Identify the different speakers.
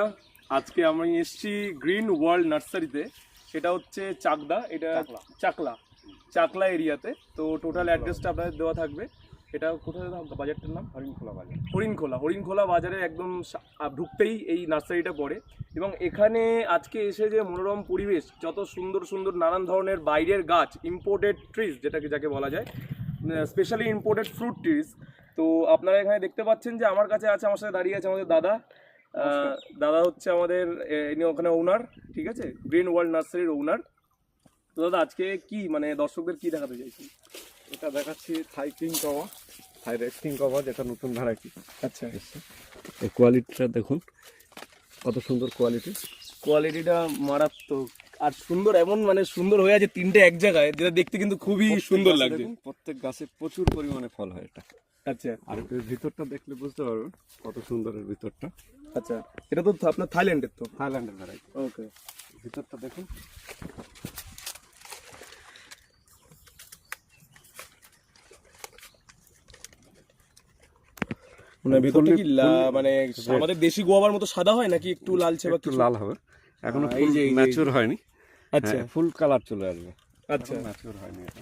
Speaker 1: বন্ধুরা, আজকে আমি এসেছি গ্রিন ওয়ার্ল্ড নার্সারিতে। এটা হচ্ছে চাকদা, এটা চাকলা এরিয়াতে। তো টোটাল অ্যাড্রেসটা আপনাদের দেওয়া থাকবে। এটা কোথায় বাজারটার নাম? হরিণখোলা বাজারে একদম ঢুকতেই এই নার্সারিটা পড়ে। এবং এখানে আজকে এসে যে মনোরম পরিবেশ, যত সুন্দর সুন্দর নানান ধরনের বাইরের গাছ, ইম্পোর্টেড ট্রিজ যাকে বলা যায়, স্পেশালি ইম্পোর্টেড ফ্রুট ট্রিজ। তো আপনারা এখানে দেখতে পাচ্ছেন যে আমার কাছে আছে, আমার সাথে দাঁড়িয়ে আছে আমাদের দাদা হচ্ছে আমাদের ইনি ওখানে ওনার, ঠিক আছে, গ্রিন ওয়ার্ল্ড নার্সারির ওনার। তো দাদা আজকে কি মানে দর্শকদের কি দেখাতে চাইছি?
Speaker 2: এটা দেখাচ্ছি থাই রেড কিং কভার, যেটা নতুন ভ্যারাইটি।
Speaker 1: আচ্ছা,
Speaker 2: এই কোয়ালিটিটা দেখুন, কত সুন্দর
Speaker 1: কোয়ালিটিটা মারাত্মক আর সুন্দর, এমন মানে সুন্দর হয়ে আছে তিনটে এক জায়গায়, যেটা দেখতে কিন্তু খুবই সুন্দর লাগছে।
Speaker 2: প্রত্যেক গাছে প্রচুর পরিমাণে ফল হয় এটা।
Speaker 1: আচ্ছা,
Speaker 2: আর এর ভিতরটা দেখলে বুঝতে পারবেন কত সুন্দর এর ভিতরটা।
Speaker 1: আচ্ছা, এটা তো আপনার থাইল্যান্ডের
Speaker 2: ভ্যারাইটি।
Speaker 1: ওকে,
Speaker 2: ভিতরটা দেখুন।
Speaker 1: মানে ভেতরটা কি মানে আমাদের দেশি গোয়াবার মতো সাদা হয় নাকি একটু লালচে বা
Speaker 2: একটু লাল হবে? এখনো
Speaker 1: এই যে
Speaker 2: ম্যাচিউর হয়নি।
Speaker 1: আচ্ছা,
Speaker 2: ফুল কালার চলে আসবে।
Speaker 1: আচ্ছা,
Speaker 2: ম্যাচিউর হয়নি এটা।